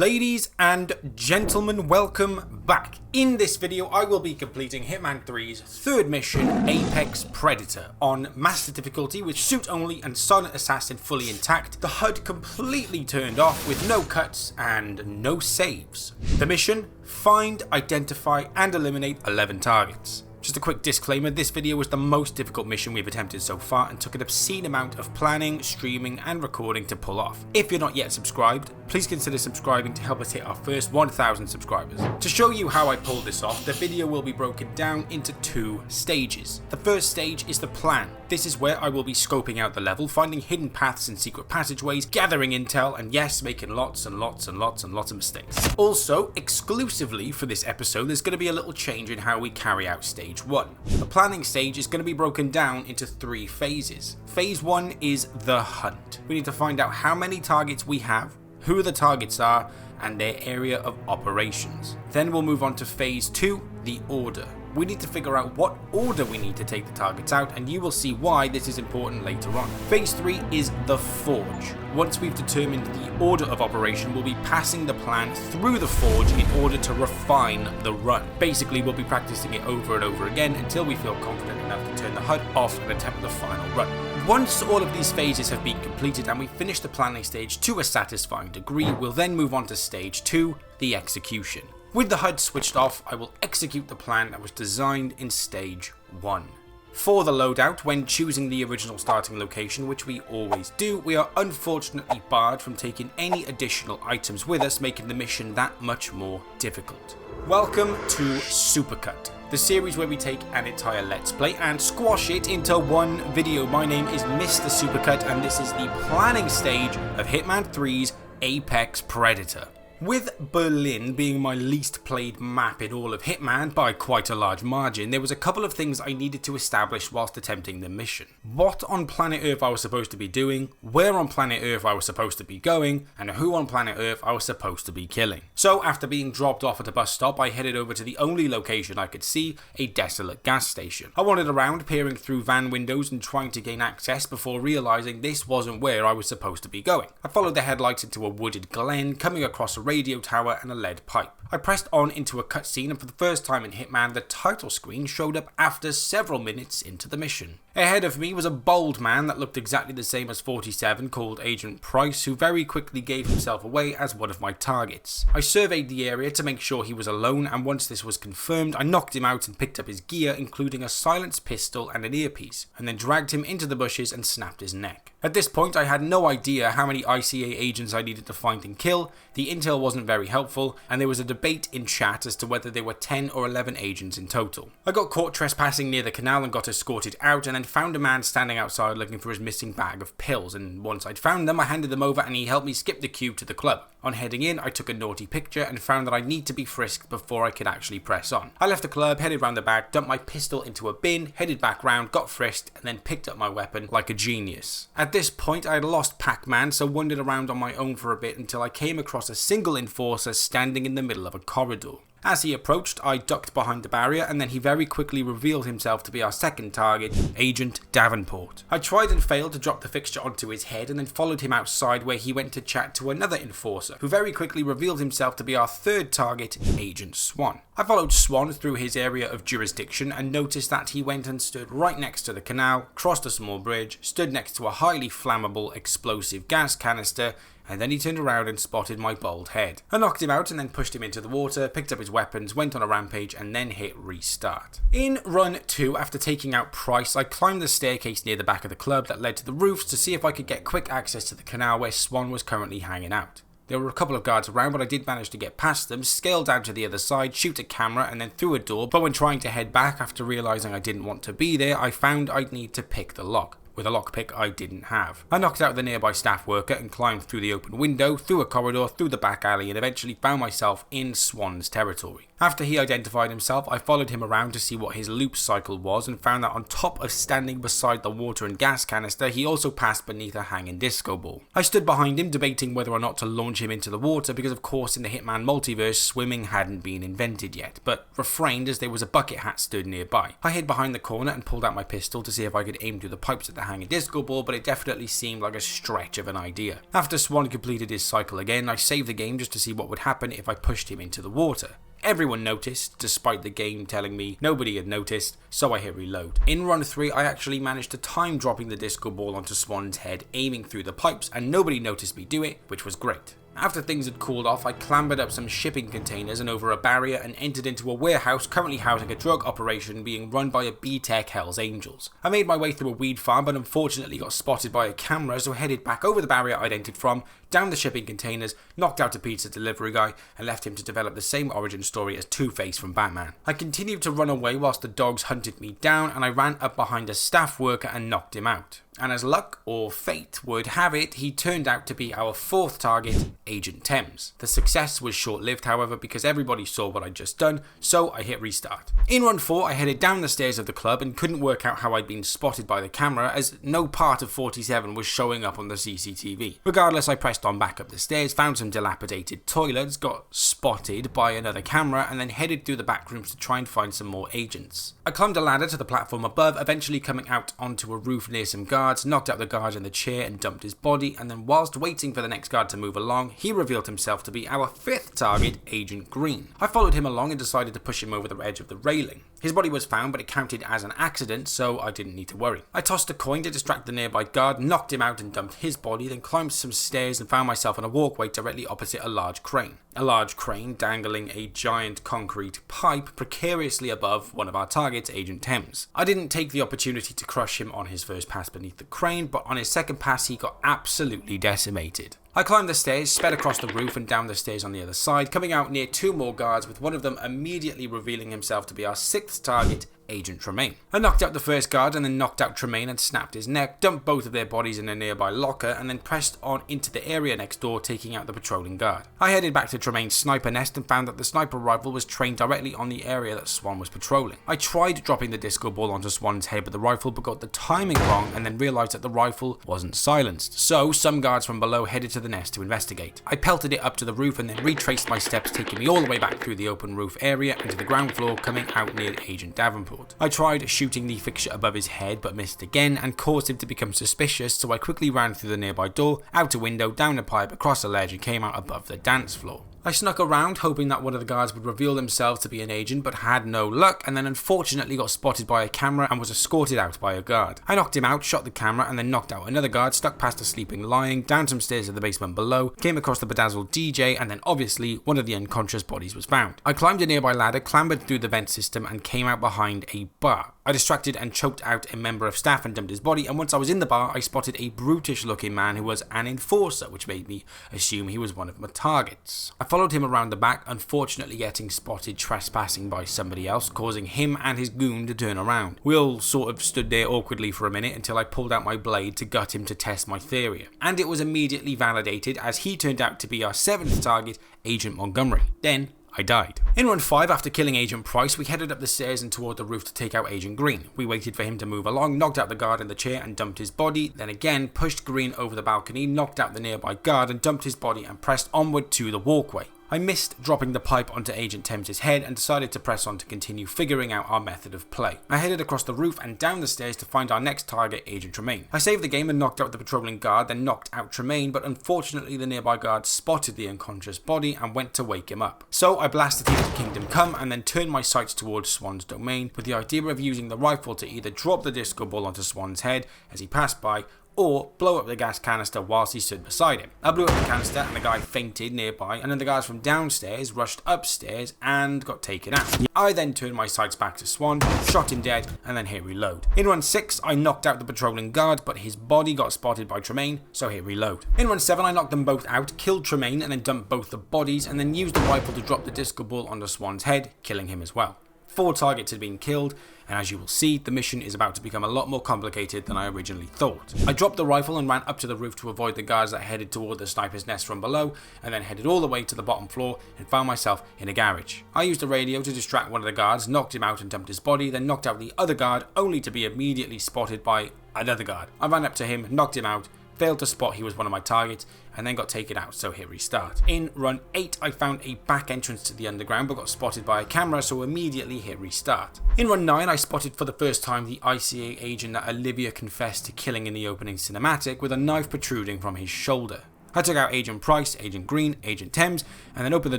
Ladies and gentlemen, welcome back. In this video, I will be completing Hitman 3's third mission, Apex Predator, on Master difficulty with suit only and silent assassin fully intact, the HUD completely turned off with no cuts and no saves. The mission, find, identify and eliminate 11 targets. Just a quick disclaimer, this video was the most difficult mission we've attempted so far and took an obscene amount of planning, streaming and recording to pull off. If you're not yet subscribed, please consider subscribing to help us hit our first 1,000 subscribers. To show you how I pulled this off, the video will be broken down into two stages. The first stage is the plan. This is where I will be scoping out the level, finding hidden paths and secret passageways, gathering intel, and yes, making lots of mistakes. Also, exclusively for this episode, there's going to be a little change in how we carry out stage 1. The planning stage is going to be broken down into 3 phases. Phase 1 is the hunt. We need to find out how many targets we have, who the targets are, and their area of operations. Then we'll move on to phase 2, the order. We need to figure out what order we need to take the targets out, and you will see why this is important later on. Phase 3 is the forge. Once we've determined the order of operation, we'll be passing the plan through the forge in order to refine the run. Basically, we'll be practicing it over and over again until we feel confident enough to turn the HUD off and attempt the final run. Once all of these phases have been completed and we finish the planning stage to a satisfying degree, we'll then move on to stage 2, the execution. With the HUD switched off, I will execute the plan that was designed in stage 1. For the loadout, when choosing the original starting location, which we always do, we are unfortunately barred from taking any additional items with us, making the mission that much more difficult. Welcome to Supercut, the series where we take an entire Let's Play and squash it into one video. My name is Mr. Supercut and this is the planning stage of Hitman 3's Apex Predator. With Berlin being my least played map in all of Hitman by quite a large margin, there was a couple of things I needed to establish whilst attempting the mission. What on planet Earth I was supposed to be doing, where on planet Earth I was supposed to be going, and who on planet Earth I was supposed to be killing. So after being dropped off at a bus stop, I headed over to the only location I could see, a desolate gas station. I wandered around, peering through van windows and trying to gain access before realising this wasn't where I was supposed to be going. I followed the headlights into a wooded glen, coming across a radio tower and a lead pipe. I pressed on into a cutscene and for the first time in Hitman, the title screen showed up after several minutes into the mission. Ahead of me was a bold man that looked exactly the same as 47 called Agent Price, who very quickly gave himself away as one of my targets. I surveyed the area to make sure he was alone, and once this was confirmed, I knocked him out and picked up his gear, including a silenced pistol and an earpiece, and then dragged him into the bushes and snapped his neck. At this point, I had no idea how many ICA agents I needed to find and kill, the intel wasn't very helpful, and there was a debate in chat as to whether there were 10 or 11 agents in total. I got caught trespassing near the canal and got escorted out, and then found a man standing outside looking for his missing bag of pills, and once I'd found them, I handed them over and he helped me skip the queue to the club. On heading in, I took a naughty picture and found that I'd need to be frisked before I could actually press on. I left the club, headed round the back, dumped my pistol into a bin, headed back round, got frisked, and then picked up my weapon like a genius. At this point, I had lost Pac-Man, so wandered around on my own for a bit until I came across a single enforcer standing in the middle of a corridor. As he approached, I ducked behind the barrier and then he very quickly revealed himself to be our second target, Agent Davenport. I tried and failed to drop the fixture onto his head and then followed him outside where he went to chat to another enforcer, who very quickly revealed himself to be our third target, Agent Swan. I followed Swan through his area of jurisdiction and noticed that he went and stood right next to the canal, crossed a small bridge, stood next to a highly flammable explosive gas canister, and then he turned around and spotted my bald head. I knocked him out and then pushed him into the water, picked up his weapons, went on a rampage and then hit restart. In run 2, after taking out Price, I climbed the staircase near the back of the club that led to the roofs to see if I could get quick access to the canal where Swan was currently hanging out. There were a couple of guards around, but I did manage to get past them, scale down to the other side, shoot a camera and then through a door, but when trying to head back after realising I didn't want to be there, I found I'd need to pick the lock. With a lockpick I didn't have. I knocked out the nearby staff worker and climbed through the open window, through a corridor, through the back alley and eventually found myself in Swan's territory. After he identified himself, I followed him around to see what his loop cycle was and found that on top of standing beside the water and gas canister, he also passed beneath a hanging disco ball. I stood behind him debating whether or not to launch him into the water because of course in the Hitman multiverse swimming hadn't been invented yet, but refrained as there was a bucket hat stood nearby. I hid behind the corner and pulled out my pistol to see if I could aim through the pipes at to hang a disco ball, but it definitely seemed like a stretch of an idea. After Swan completed his cycle again, I saved the game just to see what would happen if I pushed him into the water. Everyone noticed, despite the game telling me nobody had noticed, so I hit reload. In run 3, I actually managed to time dropping the disco ball onto Swan's head, aiming through the pipes, and nobody noticed me do it, which was great. After things had cooled off, I clambered up some shipping containers and over a barrier and entered into a warehouse currently housing a drug operation being run by a B-Tech Hells Angels. I made my way through a weed farm but unfortunately got spotted by a camera, so headed back over the barrier I'd entered from, down the shipping containers, knocked out a pizza delivery guy, and left him to develop the same origin story as Two-Face from Batman. I continued to run away whilst the dogs hunted me down, and I ran up behind a staff worker and knocked him out. And as luck or fate would have it, he turned out to be our 4th target, Agent Thames. The success was short-lived, however, because everybody saw what I'd just done, so I hit restart. In run 4, I headed down the stairs of the club and couldn't work out how I'd been spotted by the camera, as no part of 47 was showing up on the CCTV. Regardless, I pressed on back up the stairs, found some dilapidated toilets, got spotted by another camera, and then headed through the back rooms to try and find some more agents. I climbed a ladder to the platform above, eventually coming out onto a roof near some guards, knocked out the guard in the chair and dumped his body, and then whilst waiting for the next guard to move along, he revealed himself to be our 5th target, Agent Green. I followed him along and decided to push him over the edge of the railing. His body was found, but it counted as an accident, so I didn't need to worry. I tossed a coin to distract the nearby guard, knocked him out and dumped his body, then climbed some stairs and found myself on a walkway directly opposite a large crane. A large crane dangling a giant concrete pipe precariously above one of our targets, Agent Thames. I didn't take the opportunity to crush him on his first pass beneath the crane, but on his second pass he got absolutely decimated. I climbed the stairs, sped across the roof and down the stairs on the other side, coming out near 2 more guards, with one of them immediately revealing himself to be our 6th target, Agent Tremaine. I knocked out the first guard and then knocked out Tremaine and snapped his neck, dumped both of their bodies in a nearby locker, and then pressed on into the area next door, taking out the patrolling guard. I headed back to Tremaine's sniper nest and found that the sniper rifle was trained directly on the area that Swan was patrolling. I tried dropping the disco ball onto Swan's head with the rifle but got the timing wrong and then realised that the rifle wasn't silenced, so some guards from below headed to the nest to investigate. I pelted it up to the roof and then retraced my steps, taking me all the way back through the open roof area into the ground floor, coming out near Agent Davenport. I tried shooting the fixture above his head but missed again and caused him to become suspicious, so I quickly ran through the nearby door, out a window, down a pipe, across a ledge and came out above the dance floor. I snuck around hoping that one of the guards would reveal themselves to be an agent, but had no luck, and then unfortunately got spotted by a camera and was escorted out by a guard. I knocked him out, shot the camera, and then knocked out another guard, stuck past a sleeping lion, down some stairs to the basement below, came across the bedazzled DJ, and then obviously one of the unconscious bodies was found. I climbed a nearby ladder, clambered through the vent system, and came out behind a bar. I distracted and choked out a member of staff and dumped his body, and once I was in the bar, I spotted a brutish looking man who was an enforcer, which made me assume he was one of my targets. I followed him around the back, unfortunately getting spotted trespassing by somebody else, causing him and his goon to turn around. We all sort of stood there awkwardly for a minute until I pulled out my blade to gut him to test my theory. And it was immediately validated, as he turned out to be our 7th target, Agent Montgomery. Then I died. In run 5, after killing Agent Price, we headed up the stairs and toward the roof to take out Agent Green. We waited for him to move along, knocked out the guard in the chair and dumped his body, then again pushed Green over the balcony, knocked out the nearby guard and dumped his body and pressed onward to the walkway. I missed dropping the pipe onto Agent Thames' head and decided to press on to continue figuring out our method of play. I headed across the roof and down the stairs to find our next target, Agent Tremaine. I saved the game and knocked out the patrolling guard, then knocked out Tremaine, but unfortunately the nearby guard spotted the unconscious body and went to wake him up. So I blasted him to Kingdom Come and then turned my sights towards Swan's domain, with the idea of using the rifle to either drop the disco ball onto Swan's head as he passed by, or blow up the gas canister whilst he stood beside him. I blew up the canister and the guy fainted nearby, and then the guys from downstairs rushed upstairs and got taken out. I then turned my sights back to Swan, shot him dead, and then hit reload. In run 6, I knocked out the patrolling guard, but his body got spotted by Tremaine, so hit reload. In run 7, I knocked them both out, killed Tremaine, and then dumped both the bodies, and then used the rifle to drop the disco ball onto Swan's head, killing him as well. 4 targets had been killed, and as you will see, the mission is about to become a lot more complicated than I originally thought. I dropped the rifle and ran up to the roof to avoid the guards that headed toward the sniper's nest from below, and then headed all the way to the bottom floor and found myself in a garage. I used the radio to distract one of the guards, knocked him out and dumped his body, then knocked out the other guard, only to be immediately spotted by another guard. I ran up to him, knocked him out, failed to spot he was one of my targets, and then got taken out, so hit restart. In run 8, I found a back entrance to the underground, but got spotted by a camera, so immediately hit restart. In run 9, I spotted for the first time the ICA agent that Olivia confessed to killing in the opening cinematic with a knife protruding from his shoulder. I took out Agent Price, Agent Green, Agent Thames, and then opened the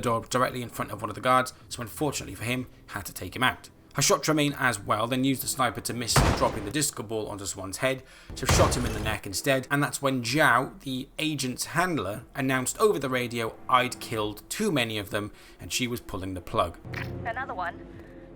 door directly in front of one of the guards, so unfortunately for him, had to take him out. I shot Tremaine as well, then used the sniper to miss him, dropping the disco ball onto Swan's head, so shot him in the neck instead, and that's when Zhao, the agent's handler, announced over the radio I'd killed too many of them and she was pulling the plug. Another one?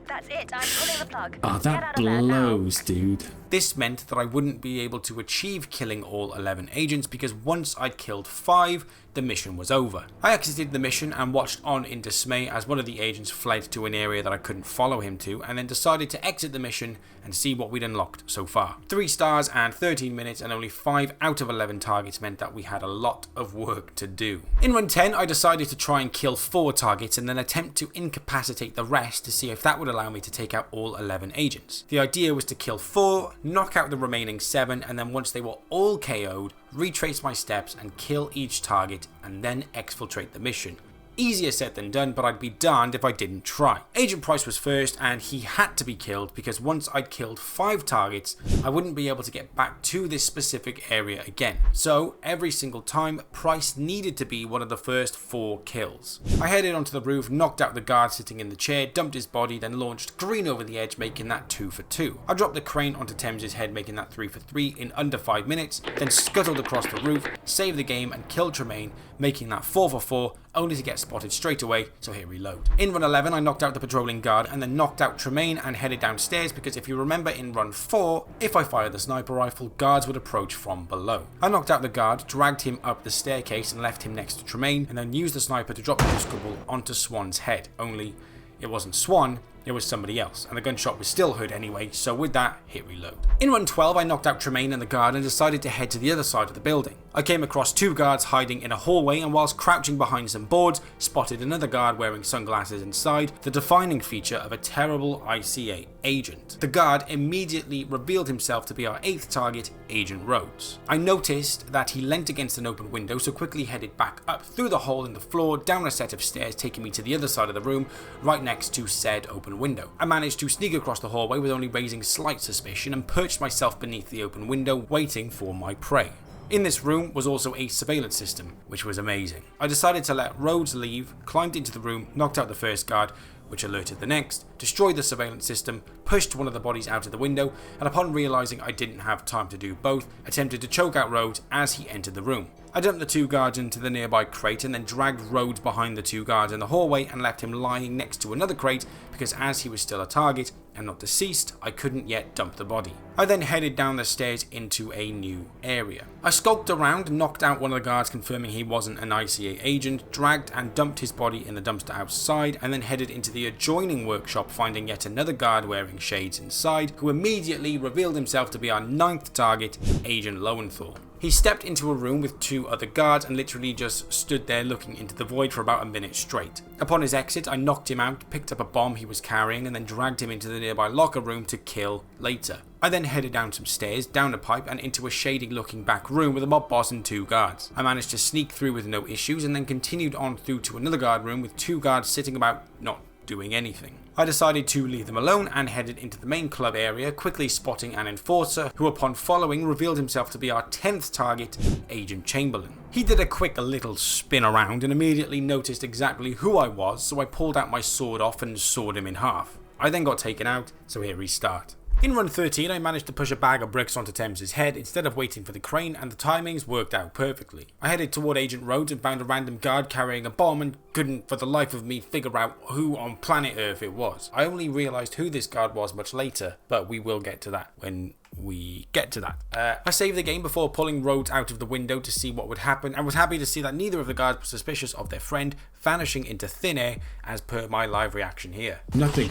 That's it, I'm pulling the plug. Oh, that blows, dude. This meant that I wouldn't be able to achieve killing all 11 agents because once I'd killed 5, the mission was over. I exited the mission and watched on in dismay as one of the agents fled to an area that I couldn't follow him to, and then decided to exit the mission and see what we'd unlocked so far. 3 stars and 13 minutes and only 5 out of 11 targets meant that we had a lot of work to do. In run 10, I decided to try and kill 4 targets and then attempt to incapacitate the rest to see if that would allow me to take out all 11 agents. The idea was to kill 4, knock out the remaining 7, and then once they were all KO'd, retrace my steps and kill each target and then exfiltrate the mission. Easier said than done, but I'd be darned if I didn't try. Agent Price was first and he had to be killed because once I'd killed 5 targets, I wouldn't be able to get back to this specific area again. So every single time, Price needed to be one of the first 4 kills. I headed onto the roof, knocked out the guard sitting in the chair, dumped his body, then launched Green over the edge, making that 2 for 2. I dropped the crane onto Thames's head, making that 3 for 3 in under 5 minutes, then scuttled across the roof, saved the game and killed Tremaine, making that 4 for 4, only to get spotted straight away, so hit reload. In run 11, I knocked out the patrolling guard and then knocked out Tremaine and headed downstairs because if you remember in run 4, if I fired the sniper rifle, guards would approach from below. I knocked out the guard, dragged him up the staircase and left him next to Tremaine, and then used the sniper to drop the disco ball onto Swan's head, only it wasn't Swan, it was somebody else, and the gunshot was still HUD anyway, so with that, hit reload. In run 12, I knocked out Tremaine and the guard and decided to head to the other side of the building. I came across 2 guards hiding in a hallway, and whilst crouching behind some boards, spotted another guard wearing sunglasses inside, the defining feature of a terrible ICA agent. The guard immediately revealed himself to be our 8th target, Agent Rhodes. I noticed that he leant against an open window, so quickly headed back up through the hole in the floor, down a set of stairs, taking me to the other side of the room, right next to said open window. I managed to sneak across the hallway with only raising slight suspicion and perched myself beneath the open window, waiting for my prey. In this room was also a surveillance system, which was amazing. I decided to let Rhodes leave, climbed into the room, knocked out the first guard, which alerted the next, destroyed the surveillance system, pushed one of the bodies out of the window, and upon realising I didn't have time to do both, attempted to choke out Rhodes as he entered the room. I dumped the 2 guards into the nearby crate and then dragged Rhodes behind the 2 guards in the hallway and left him lying next to another crate because as he was still a target and not deceased, I couldn't yet dump the body. I then headed down the stairs into a new area. I skulked around, knocked out one of the guards confirming he wasn't an ICA agent, dragged and dumped his body in the dumpster outside, and then headed into the adjoining workshop, finding yet another guard wearing shades inside, who immediately revealed himself to be our 9th target, Agent Lowenthal. He stepped into a room with 2 other guards and literally just stood there looking into the void for about a minute straight. Upon his exit, I knocked him out, picked up a bomb he was carrying, and then dragged him into the nearby locker room to kill later. I then headed down some stairs, down a pipe, and into a shady looking back room with a mob boss and 2 guards. I managed to sneak through with no issues and then continued on through to another guard room with 2 guards sitting about not doing anything. I decided to leave them alone and headed into the main club area, quickly spotting an enforcer who upon following revealed himself to be our 10th target, Agent Chamberlain. He did a quick little spin around and immediately noticed exactly who I was, so I pulled out my sword off and sawed him in half. I then got taken out, so hit restart. In run 13, I managed to push a bag of bricks onto Thames's head instead of waiting for the crane, and the timings worked out perfectly. I headed toward Agent Rhodes and found a random guard carrying a bomb and couldn't for the life of me figure out who on planet Earth it was. I only realised who this guard was much later, but we will get to that when we get to that. I saved the game before pulling Rhodes out of the window to see what would happen, and was happy to see that neither of the guards were suspicious of their friend vanishing into thin air as per my live reaction here. Nothing.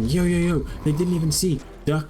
Yo. They didn't even see. Duck.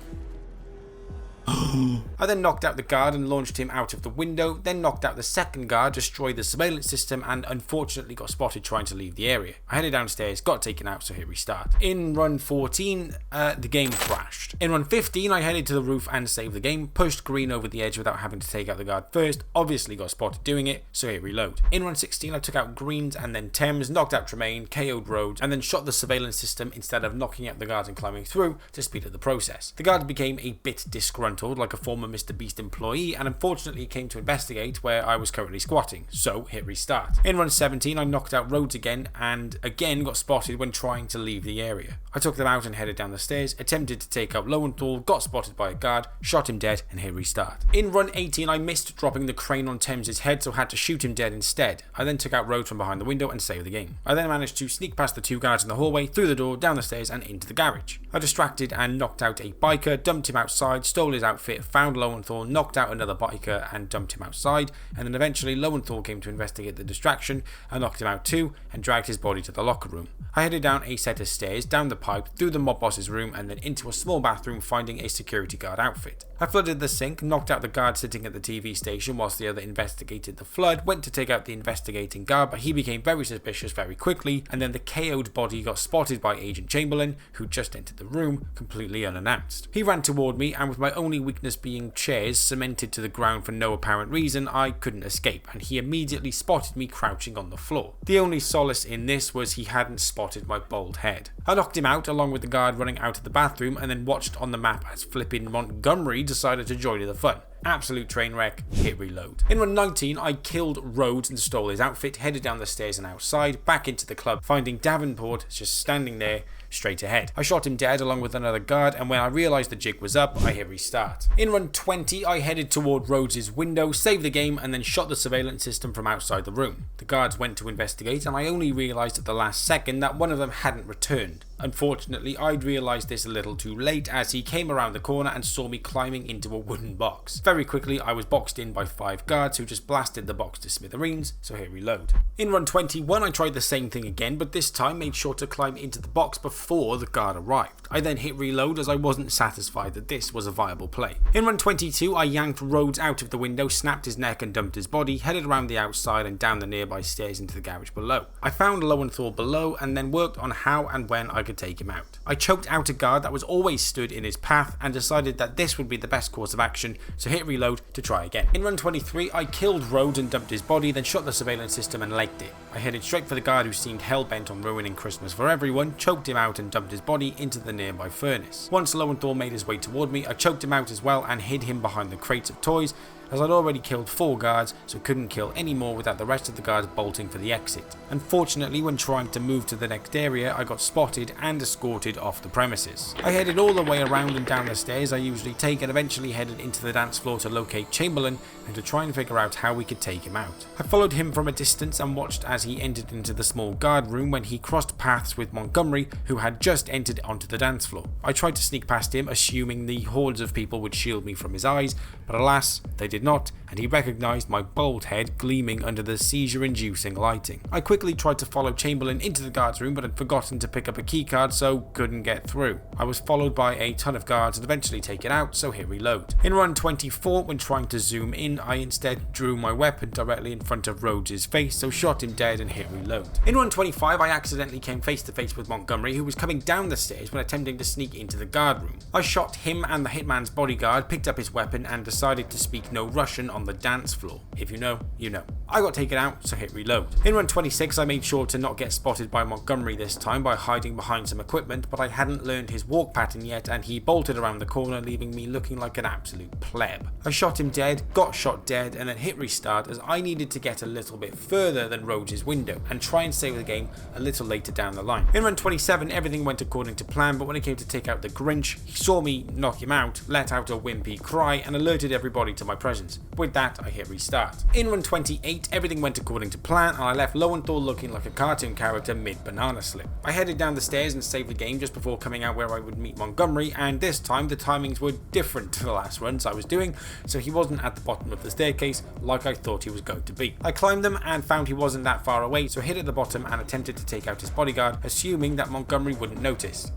I then knocked out the guard and launched him out of the window, then knocked out the second guard, destroyed the surveillance system, and unfortunately got spotted trying to leave the area. I headed downstairs, got taken out, so hit restart. In run 14, the game crashed. In run 15, I headed to the roof and saved the game, pushed green over the edge without having to take out the guard first, obviously got spotted doing it, so hit reload. In run 16, I took out greens and then Thames, knocked out Tremaine, KO'd Rhodes, and then shot the surveillance system instead of knocking out the guards and climbing through to speed up the process. The guard became a bit disgruntled, like a former Mr. Beast employee, and unfortunately came to investigate where I was currently squatting, so hit restart. In run 17, I knocked out Rhodes again, and again got spotted when trying to leave the area. I took them out and headed down the stairs, attempted to take out Lowenthal, got spotted by a guard, shot him dead, and hit restart. In run 18, I missed dropping the crane on Thames's head, so had to shoot him dead instead. I then took out Rhodes from behind the window and saved the game. I then managed to sneak past the two guards in the hallway, through the door, down the stairs, and into the garage. I distracted and knocked out a biker, dumped him outside, stole his outfit, found Lowenthal, knocked out another biker and dumped him outside, and then eventually Lowenthal came to investigate the distraction. I knocked him out too and dragged his body to the locker room. I headed down a set of stairs, down the pipe, through the mob boss's room, and then into a small bathroom, finding a security guard outfit. I flooded the sink, knocked out the guard sitting at the TV station whilst the other investigated the flood, went to take out the investigating guard, but he became very suspicious very quickly, and then the KO'd body got spotted by Agent Chamberlain, who just entered the room completely unannounced. He ran toward me, and with my only weakness being chairs cemented to the ground for no apparent reason, I couldn't escape, and he immediately spotted me crouching on the floor. The only solace in this was he hadn't spotted my bald head. I knocked him out along with the guard running out of the bathroom, and then watched on the map as flipping Montgomery decided to join in the fun. Absolute train wreck, hit reload. In run 19, I killed Rhodes and stole his outfit, headed down the stairs and outside, back into the club, finding Davenport just standing there, straight ahead. I shot him dead along with another guard, and when I realised the jig was up, I hit restart. In run 20, I headed toward Rhodes' window, saved the game, and then shot the surveillance system from outside the room. The guards went to investigate, and I only realised at the last second that one of them hadn't returned. Unfortunately, I'd realised this a little too late, as he came around the corner and saw me climbing into a wooden box. Very quickly, I was boxed in by 5 guards who just blasted the box to smithereens, so hit reload. In run 21, I tried the same thing again, but this time made sure to climb into the box before the guard arrived. I then hit reload as I wasn't satisfied that this was a viable play. In run 22, I yanked Rhodes out of the window, snapped his neck and dumped his body, headed around the outside and down the nearby stairs into the garage below. I found Lowenthal below and then worked on how and when I could take him out. I choked out a guard that was always stood in his path and decided that this would be the best course of action, so hit reload to try again. In run 23, I killed Rhodes and dumped his body, then shot the surveillance system and legged it. I headed straight for the guard who seemed hell-bent on ruining Christmas for everyone, choked him out and dumped his body into the nearby furnace. Once Lowenthal made his way toward me, I choked him out as well and hid him behind the crates of toys, as I'd already killed 4 guards, so couldn't kill any more without the rest of the guards bolting for the exit. Unfortunately, when trying to move to the next area, I got spotted and escorted off the premises. I headed all the way around and down the stairs I usually take, and eventually headed into the dance floor to locate Chamberlain and to try and figure out how we could take him out. I followed him from a distance and watched as he entered into the small guard room when he crossed paths with Montgomery, who had just entered onto the dance floor. I tried to sneak past him, assuming the hordes of people would shield me from his eyes, but alas, they did not, and he recognised my bald head gleaming under the seizure-inducing lighting. I quickly tried to follow Chamberlain into the guard's room, but had forgotten to pick up a keycard, so couldn't get through. I was followed by a ton of guards and eventually taken out, so hit reload. In run 24, when trying to zoom in, I instead drew my weapon directly in front of Rhodes' face, so shot him dead and hit reload. In run 25, I accidentally came face to face with Montgomery, who was coming down the stairs when attempting to sneak into the guard room. I shot him and the hitman's bodyguard, picked up his weapon, and decided to speak no Russian on the dance floor. If you know, you know. I got taken out, so hit reload. In run 26, I made sure to not get spotted by Montgomery this time by hiding behind some equipment, but I hadn't learned his walk pattern yet, and he bolted around the corner, leaving me looking like an absolute pleb. I shot him dead, got shot dead, and then hit restart as I needed to get a little bit further than Rhodes' window and try and save the game a little later down the line. In run 27, everything went according to plan, but when it came to take out the Grinch, he saw me knock him out, let out a wimpy cry, and alerted everybody to my presence. With that, I hit restart. In run 28, everything went according to plan, and I left Lowenthal looking like a cartoon character mid-banana slip. I headed down the stairs and saved the game just before coming out where I would meet Montgomery, and this time the timings were different to the last runs I was doing, so he wasn't at the bottom of the staircase like I thought he was going to be. I climbed them and found he wasn't that far away, so hit at the bottom and attempted to take out his bodyguard, assuming that Montgomery wouldn't notice.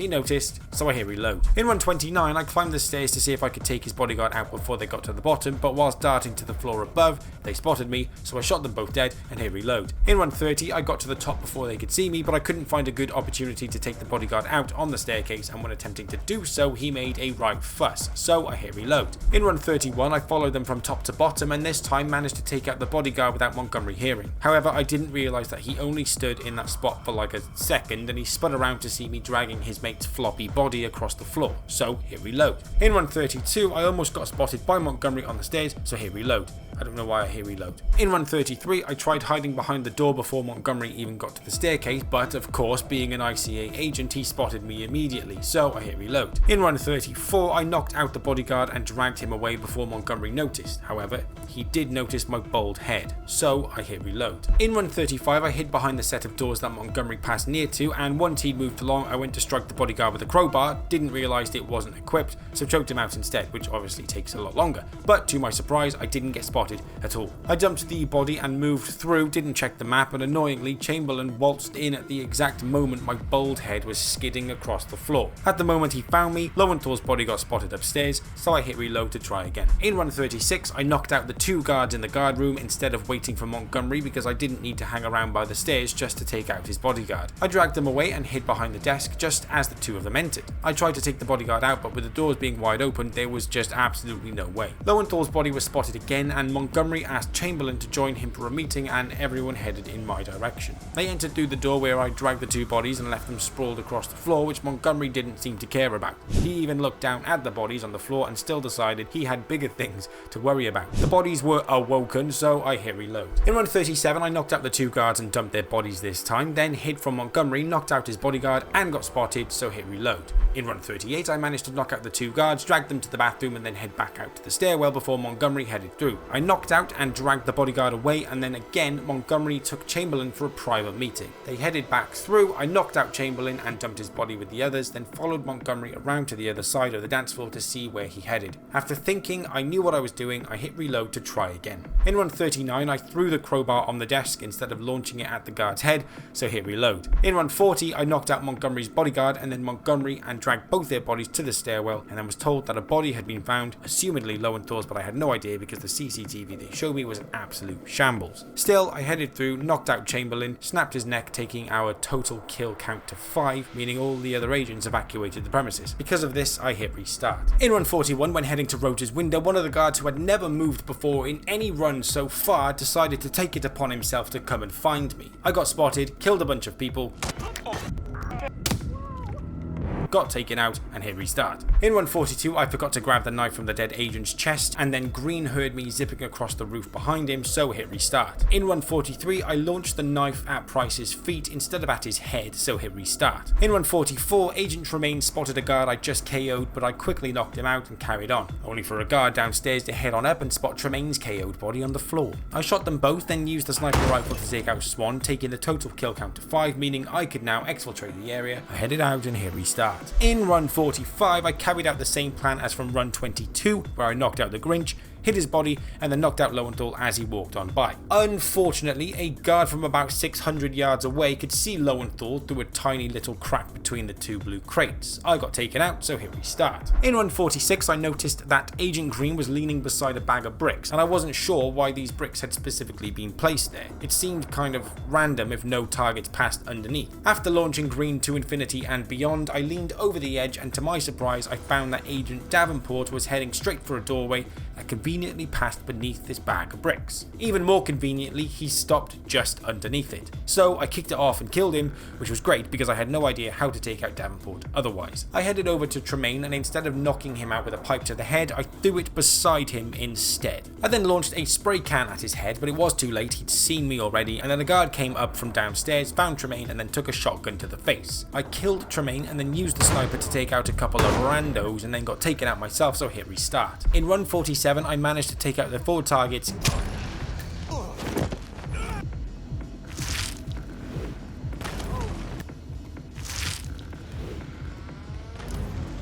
He noticed, so I hit reload. In run 29, I climbed the stairs to see if I could take his bodyguard out before they got to the bottom, but whilst darting to the floor above, they spotted me, so I shot them both dead and hit reload. In run 30, I got to the top before they could see me, but I couldn't find a good opportunity to take the bodyguard out on the staircase, and when attempting to do so, he made a right fuss, so I hit reload. In run 31, I followed them from top to bottom, and this time managed to take out the bodyguard without Montgomery hearing. However, I didn't realise that he only stood in that spot for like a second, and he spun around to see me dragging his mate's floppy body across the floor, so hit reload. In run 32, I almost got spotted by Montgomery on the stairs, so hit reload. I don't know why I hit reload. In run 33, I tried hiding behind the door before Montgomery even got to the staircase, but of course, being an ICA agent, he spotted me immediately, so I hit reload. In run 34, I knocked out the bodyguard and dragged him away before Montgomery noticed. However, he did notice my bald head, so I hit reload. In run 35, I hid behind the set of doors that Montgomery passed near to, and once he'd moved along, I went to strike the bodyguard with a crowbar, didn't realise it wasn't equipped, so choked him out instead, which obviously takes a lot longer. But to my surprise, I didn't get spotted at all. I dumped the body and moved through, didn't check the map, and annoyingly, Chamberlain waltzed in at the exact moment my bald head was skidding across the floor. At the moment he found me, Lowenthal's body got spotted upstairs, so I hit reload to try again. In run 36, I knocked out the 2 guards in the guard room instead of waiting for Montgomery because I didn't need to hang around by the stairs just to take out his bodyguard. I dragged them away and hid behind the desk just as the 2 of them entered. I tried to take the bodyguard out, but with the doors being wide open, there was just absolutely no way. Lowenthal's body was spotted again, and Montgomery asked Chamberlain to join him for a meeting, and everyone headed in my direction. They entered through the door where I dragged the 2 bodies and left them sprawled across the floor, which Montgomery didn't seem to care about. He even looked down at the bodies on the floor and still decided he had bigger things to worry about. The bodies were awoken, so I hit reload. In run 37, I knocked out the 2 guards and dumped their bodies this time, then hid from Montgomery, knocked out his bodyguard and got spotted, so hit reload. In run 38, I managed to knock out the 2 guards, drag them to the bathroom and then head back out to the stairwell before Montgomery headed through. I knocked out and dragged the bodyguard away, and then again Montgomery took Chamberlain for a private meeting. They headed back through, I knocked out Chamberlain and dumped his body with the others, then followed Montgomery around to the other side of the dance floor to see where he headed. After thinking I knew what I was doing, I hit reload to try again. In run 39, I threw the crowbar on the desk instead of launching it at the guard's head, so hit reload. In run 40, I knocked out Montgomery's bodyguard and then Montgomery and dragged both their bodies to the stairwell, and then was told that a body had been found, assumedly Lowenthal's, but I had no idea because the CCTV they showed me was an absolute shambles. Still, I headed through, knocked out Chamberlain, snapped his neck, taking our total kill count to 5, meaning all the other agents evacuated the premises. Because of this, I hit restart. In run 41, when heading to Rota's window, one of the guards who had never moved before in any run so far decided to take it upon himself to come and find me. I got spotted, killed a bunch of people, got taken out and hit restart. In run 42, I forgot to grab the knife from the dead agent's chest, and then Green heard me zipping across the roof behind him, so hit restart. In run 43, I launched the knife at Price's feet instead of at his head, so hit restart. In run 44, Agent Tremaine spotted a guard I just KO'd, but I quickly knocked him out and carried on, only for a guard downstairs to head on up and spot Tremaine's KO'd body on the floor. I shot them both, then used the sniper rifle to take out Swan, taking the total kill count to 5, meaning I could now exfiltrate the area. I headed out and hit restart. In run 45, I carried out the same plan as from run 22, where I knocked out the Grinch, hit his body, and then knocked out Lowenthal as he walked on by. Unfortunately, a guard from about 600 yards away could see Lowenthal through a tiny little crack between the 2 blue crates. I got taken out, so hit restart. In run 46, I noticed that Agent Green was leaning beside a bag of bricks, and I wasn't sure why these bricks had specifically been placed there. It seemed kind of random if no targets passed underneath. After launching Green to infinity and beyond, I leaned over the edge, and to my surprise, I found that Agent Davenport was heading straight for a doorway that conveniently passed beneath this bag of bricks. Even more conveniently, he stopped just underneath it. So I kicked it off and killed him, which was great because I had no idea how to take out Davenport otherwise. I headed over to Tremaine, and instead of knocking him out with a pipe to the head, I threw it beside him instead. I then launched a spray can at his head, but it was too late, he'd seen me already, and then a guard came up from downstairs, found Tremaine, and then took a shotgun to the face. I killed Tremaine and then used the sniper to take out a couple of randos, and then got taken out myself, so hit restart. In run 47, I managed to take out the 4 targets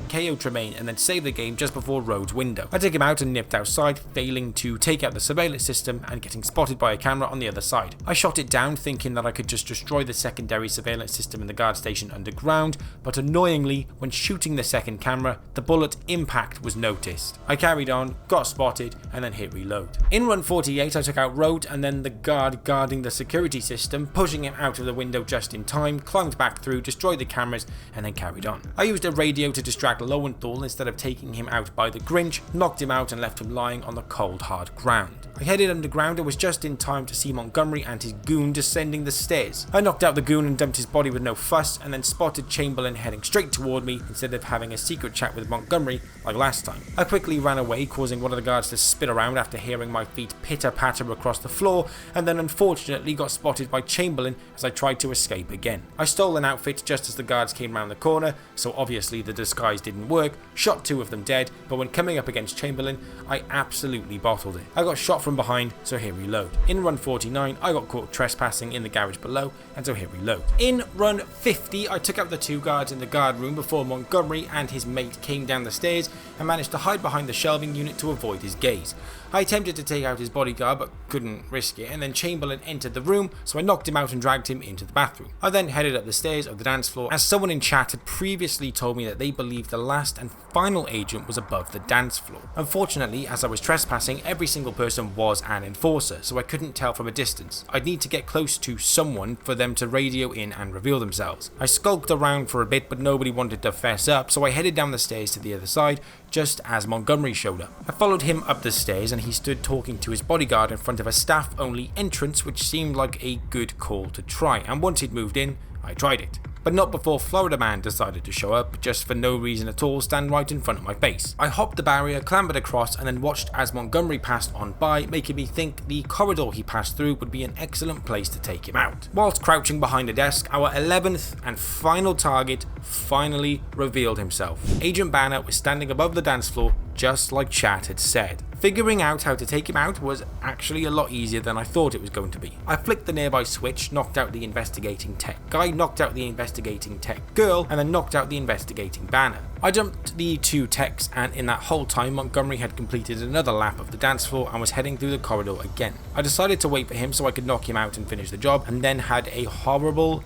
KO Tremaine and then save the game just before Rhodes' window. I took him out and nipped outside, failing to take out the surveillance system and getting spotted by a camera on the other side. I shot it down thinking that I could just destroy the secondary surveillance system in the guard station underground, but annoyingly, when shooting the second camera, the bullet impact was noticed. I carried on, got spotted, and then hit reload. In run 48, I took out Rhodes and then the guard guarding the security system, pushing him out of the window just in time, climbed back through, destroyed the cameras, and then carried on. I used a radio to distract Lowenthal instead of taking him out by the Grinch, knocked him out and left him lying on the cold hard ground. I headed underground and was just in time to see Montgomery and his goon descending the stairs. I knocked out the goon and dumped his body with no fuss, and then spotted Chamberlain heading straight toward me instead of having a secret chat with Montgomery like last time. I quickly ran away, causing one of the guards to spin around after hearing my feet pitter-patter across the floor, and then unfortunately got spotted by Chamberlain as I tried to escape again. I stole an outfit just as the guards came round the corner, so obviously the disguise didn't work, shot 2 of them dead, but when coming up against Chamberlain, I absolutely bottled it. I got shot from behind, so hit reload. In run 49, I got caught trespassing in the garage below, and so hit reload. In run 50, I took out the 2 guards in the guard room before Montgomery and his mate came down the stairs and managed to hide behind the shelving unit to avoid his gaze. I attempted to take out his bodyguard but couldn't risk it, and then Chamberlain entered the room, so I knocked him out and dragged him into the bathroom. I then headed up the stairs of the dance floor as someone in chat had previously told me that they believed the last and final agent was above the dance floor. Unfortunately, as I was trespassing, every single person was an enforcer, so I couldn't tell from a distance. I'd need to get close to someone for them to radio in and reveal themselves. I skulked around for a bit, but nobody wanted to fess up, so I headed down the stairs to the other side just as Montgomery showed up. I followed him up the stairs and he stood talking to his bodyguard in front of a staff-only entrance, which seemed like a good call to try, and once he'd moved in, I tried it. But not before Florida Man decided to show up, just for no reason at all, stand right in front of my face. I hopped the barrier, clambered across, and then watched as Montgomery passed on by, making me think the corridor he passed through would be an excellent place to take him out. Whilst crouching behind a desk, our 11th and final target finally revealed himself. Agent Banner was standing above the dance floor, just like chat had said. Figuring out how to take him out was actually a lot easier than I thought it was going to be. I flicked the nearby switch, knocked out the investigating tech guy, knocked out the investigating tech girl, and then knocked out the investigating Banner. I jumped the 2 techs, and in that whole time Montgomery had completed another lap of the dance floor and was heading through the corridor again. I decided to wait for him so I could knock him out and finish the job, and then had a horrible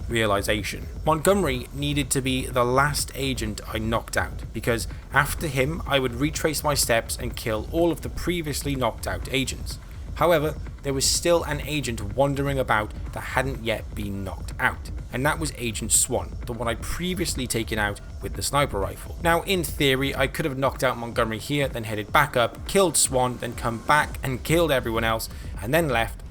realization. Montgomery needed to be the last agent I knocked out, because after him I would retrace my steps and kill all of the previously knocked out agents. However, there was still an agent wandering about that hadn't yet been knocked out, and that was Agent Swan, the one I'd previously taken out with the sniper rifle. Now, in theory, I could have knocked out Montgomery here, then headed back up, killed Swan, then come back and killed everyone else, and then left.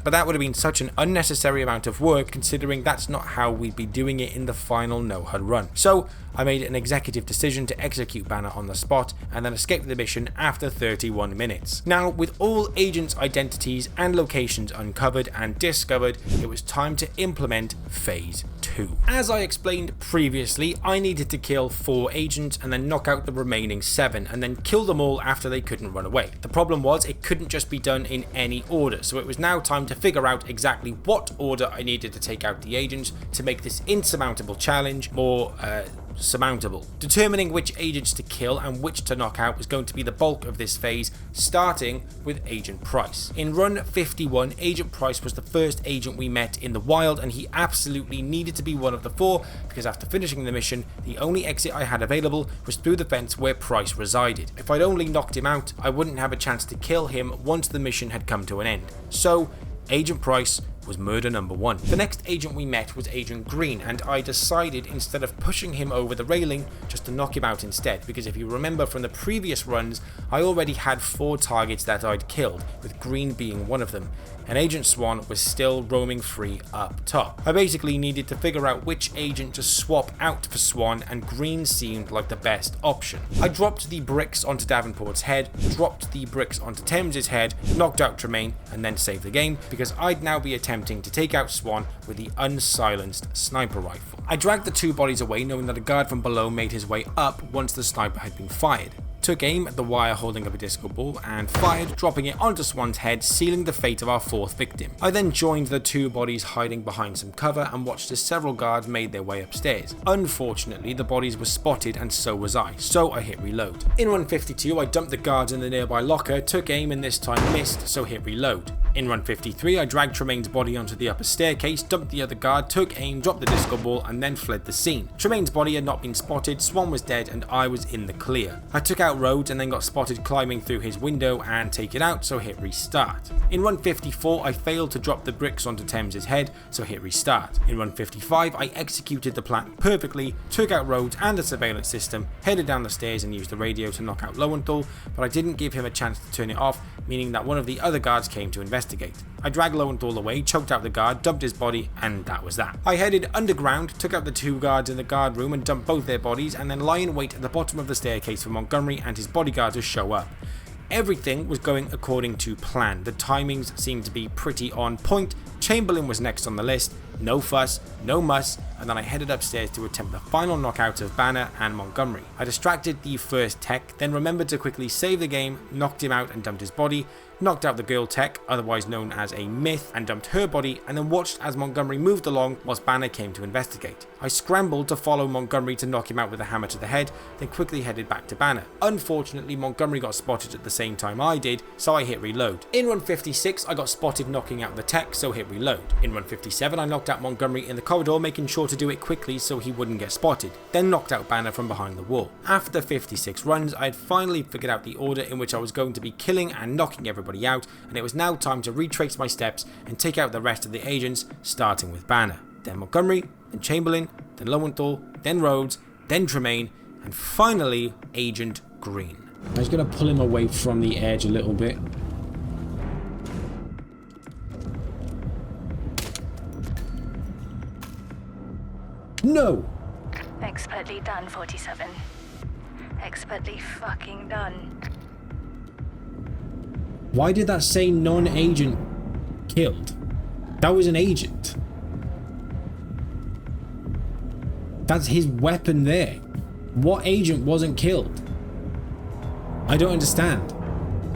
But that would have been such an unnecessary amount of work, considering that's not how we'd be doing it in the final no-HUD run. So I made an executive decision to execute Banner on the spot and then escape the mission after 31 minutes. Now, with all agents' identities and locations uncovered and discovered, it was time to implement Phase 2. As I explained previously, I needed to kill 4 agents and then knock out the remaining 7 and then kill them all after they couldn't run away. The problem was it couldn't just be done in any order, so it was now time to figure out exactly what order I needed to take out the agents to make this insurmountable challenge more surmountable. Determining which agents to kill and which to knock out was going to be the bulk of this phase, starting with Agent Price. In run 51, Agent Price was the first agent we met in the wild, and he absolutely needed to be one of the 4 because after finishing the mission, the only exit I had available was through the fence where Price resided. If I'd only knocked him out, I wouldn't have a chance to kill him once the mission had come to an end. So, Agent Price was murder number 1. The next agent we met was Agent Green, and I decided instead of pushing him over the railing just to knock him out instead, because if you remember from the previous runs, I already had 4 targets that I'd killed, with Green being one of them, and Agent Swan was still roaming free up top. I basically needed to figure out which agent to swap out for Swan, and Green seemed like the best option. I dropped the bricks onto Davenport's head, dropped the bricks onto Thames's head, knocked out Tremaine, and then saved the game, because I'd now be attempting to take out Swan with the unsilenced sniper rifle. I dragged the 2 bodies away, knowing that a guard from below made his way up once the sniper had been fired. took aim at the wire holding up a disco ball and fired, dropping it onto Swan's head, sealing the fate of our 4th victim. I then joined the 2 bodies hiding behind some cover and watched as several guards made their way upstairs. Unfortunately, the bodies were spotted and so was I, so I hit reload. In run 52, I dumped the guards in the nearby locker, took aim and this time missed, so hit reload. In run 53, I dragged Tremaine's body onto the upper staircase, dumped the other guard, took aim, dropped the disco ball and then fled the scene. Tremaine's body had not been spotted, Swan was dead and I was in the clear. I took out Rhodes and then got spotted climbing through his window and take it out, so hit restart. In run 54, I failed to drop the bricks onto Thames's head, so hit restart. In run 55, I executed the plan perfectly, took out Rhodes and the surveillance system, headed down the stairs and used the radio to knock out Lowenthal, but I didn't give him a chance to turn it off, meaning that one of the other guards came to investigate. I dragged Lowenthal away, choked out the guard, dumped his body, and that was that. I headed underground, took out the 2 guards in the guard room and dumped both their bodies, and then lie in wait at the bottom of the staircase for Montgomery and his bodyguard to show up. Everything was going according to plan. The timings seemed to be pretty on point. Chamberlain was next on the list, no fuss, no muss, and then I headed upstairs to attempt the final knockout of Banner and Montgomery. I distracted the first tech, then remembered to quickly save the game, knocked him out and dumped his body, knocked out the girl tech, otherwise known as a myth, and dumped her body, and then watched as Montgomery moved along whilst Banner came to investigate. I scrambled to follow Montgomery to knock him out with a hammer to the head, then quickly headed back to Banner. Unfortunately, Montgomery got spotted at the same time I did, so I hit reload. In run 56, I got spotted knocking out the tech, so hit reload. In run 57, I knocked out Montgomery in the corridor, making sure to do it quickly so he wouldn't get spotted, then knocked out Banner from behind the wall. After 56 runs, I had finally figured out the order in which I was going to be killing and knocking everybody out, and it was now time to retrace my steps and take out the rest of the agents, starting with Banner, then Montgomery, then Chamberlain, then Lowenthal, then Rhodes, then Tremaine, and finally Agent Green. I'm just going to pull him away from the edge a little bit. No! Expertly done, 47. Expertly fucking done. Why did that say non-agent killed? That was an agent. That's his weapon there. What agent wasn't killed? I don't understand.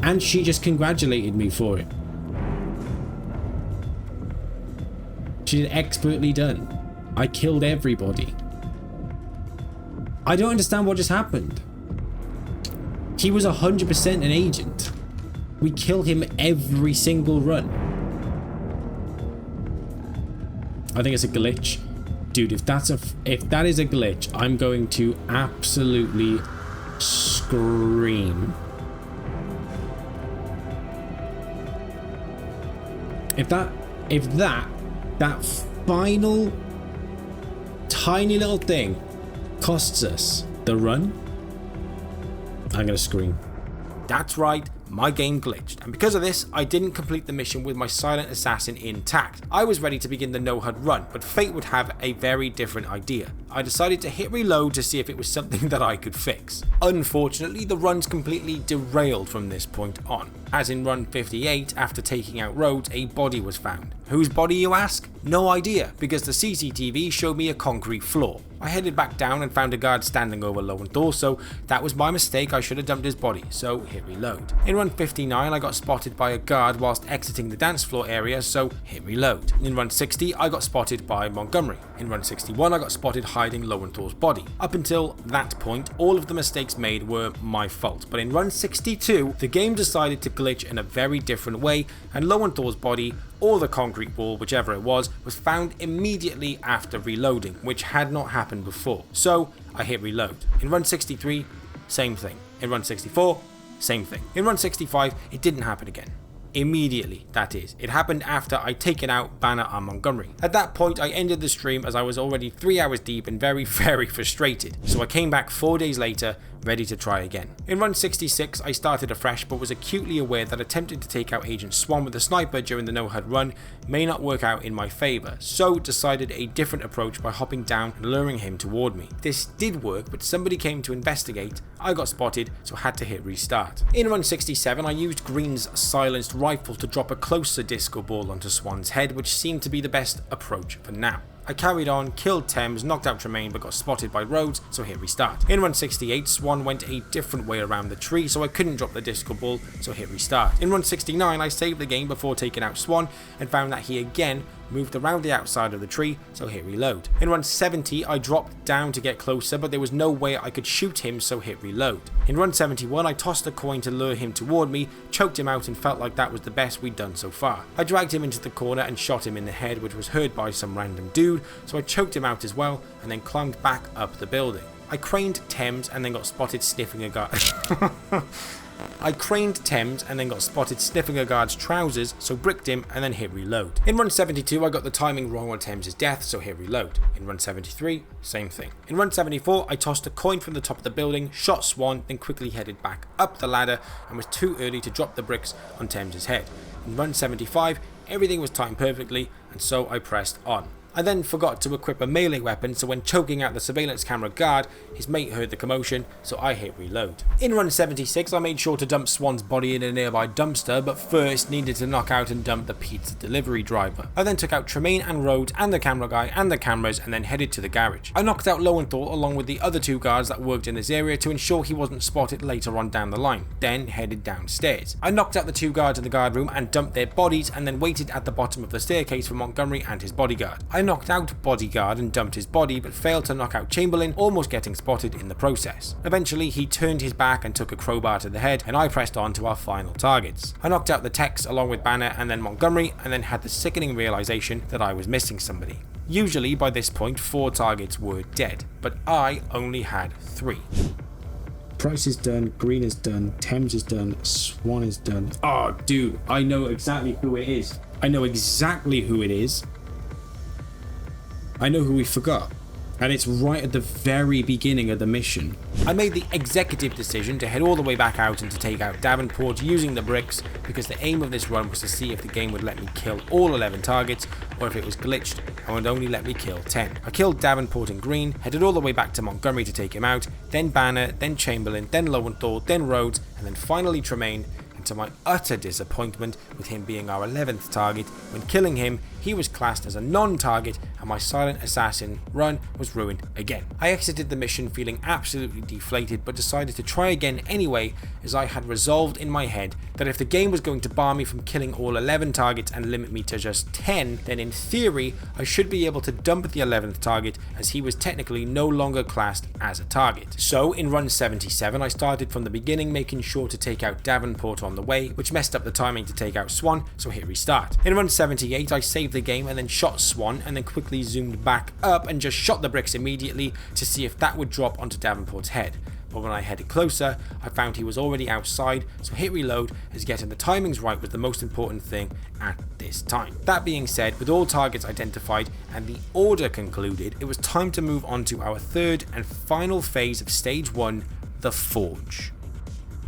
And she just congratulated me for it. She did expertly done. I killed everybody. I don't understand what just happened. He was 100% an agent. We kill him every single run. I think it's a glitch. Dude, if that is a glitch, I'm going to absolutely scream. If that final tiny little thing costs us the run, I'm gonna scream. That's right, my game glitched, and because of this, I didn't complete the mission with my silent assassin intact. I was ready to begin the no HUD run, but fate would have a very different idea. I decided to hit reload to see if it was something that I could fix. Unfortunately, the run's completely derailed from this point on. As in run 58, after taking out Rhodes, a body was found. Whose body, you ask? No idea, because the CCTV showed me a concrete floor. I headed back down and found a guard standing over Lowenthal, so that was my mistake. I should have dumped his body, so hit reload. In run 59, I got spotted by a guard whilst exiting the dance floor area, so hit reload. In run 60, I got spotted by Montgomery. In run 61, I got spotted hiding Lowenthal's body. Up until that point, all of the mistakes made were my fault, but in run 62, the game decided to glitch in a very different way, and Lowenthal's body, or the concrete wall, whichever it was found immediately after reloading, which had not happened before. So I hit reload. In run 63, same thing. In run 64, same thing. In run 65, it didn't happen again. Immediately, that is. It happened after I'd taken out Banner and Montgomery. At that point, I ended the stream as I was already 3 hours deep and very, very frustrated. So I came back 4 days later, ready to try again. In run 66, I started afresh but was acutely aware that attempting to take out Agent Swan with a sniper during the no HUD run may not work out in my favour, so decided a different approach by hopping down and luring him toward me. This did work, but somebody came to investigate, I got spotted, so had to hit restart. In run 67, I used Green's silenced rifle to drop a closer disco ball onto Swan's head, which seemed to be the best approach for now. I carried on, killed Thames, knocked out Tremaine but got spotted by Rhodes, so hit restart. In run 68, Swan went a different way around the tree, so I couldn't drop the disco ball, so hit restart. In run 69, I saved the game before taking out Swan and found that he again moved around the outside of the tree, so hit reload. In run 70, I dropped down to get closer, but there was no way I could shoot him, so hit reload. In run 71, I tossed a coin to lure him toward me, choked him out and felt like that was the best we'd done so far. I dragged him into the corner and shot him in the head, which was heard by some random dude, so I choked him out as well and then climbed back up the building. I craned Thames and then got spotted sniffing a guard. a guard's trousers, so bricked him and then hit reload. In run 72, I got the timing wrong on Thames' death, so hit reload. In run 73, same thing. In run 74, I tossed a coin from the top of the building, shot Swan, then quickly headed back up the ladder and was too early to drop the bricks on Thames' head. In run 75, everything was timed perfectly, and so I pressed on. I then forgot to equip a melee weapon, so when choking out the surveillance camera guard, his mate heard the commotion, so I hit reload. In run 76, I made sure to dump Swan's body in a nearby dumpster, but first needed to knock out and dump the pizza delivery driver. I then took out Tremaine and Rhodes and the camera guy and the cameras and then headed to the garage. I knocked out Lowenthal along with the other two guards that worked in this area to ensure he wasn't spotted later on down the line, then headed downstairs. I knocked out the two guards in the guard room and dumped their bodies and then waited at the bottom of the staircase for Montgomery and his bodyguard. I knocked out Bodyguard and dumped his body, but failed to knock out Chamberlain, almost getting spotted in the process. Eventually, he turned his back and took a crowbar to the head, and I pressed on to our final targets. I knocked out the Tex along with Banner and then Montgomery, and then had the sickening realization that I was missing somebody. Usually, by this point, 4 targets were dead, but I only had 3. Price is done, Green is done, Thames is done, Swan is done. Oh, dude, I know exactly who it is. I know who we forgot. And it's right at the very beginning of the mission. I made the executive decision to head all the way back out and to take out Davenport using the bricks, because the aim of this run was to see if the game would let me kill all 11 targets, or if it was glitched and would only let me kill 10. I killed Davenport and Green, headed all the way back to Montgomery to take him out, then Banner, then Chamberlain, then Lowenthal, then Rhodes, and then finally Tremaine. And to my utter disappointment, with him being our 11th target, when killing him, he was classed as a non-target and my silent assassin run was ruined again. I exited the mission feeling absolutely deflated, but decided to try again anyway, as I had resolved in my head that if the game was going to bar me from killing all 11 targets and limit me to just 10, then in theory I should be able to dump the 11th target, as he was technically no longer classed as a target. So in run 77 I started from the beginning, making sure to take out Davenport on the way, which messed up the timing to take out Swan, so hit restart. In run 78 I saved the game and then shot Swan, and then quickly zoomed back up and just shot the bricks immediately to see if that would drop onto Davenport's head. But when I headed closer, I found he was already outside, so hit reload, as getting the timings right was the most important thing at this time. That being said, with all targets identified and the order concluded, it was time to move on to our third and final phase of stage 1, the Forge.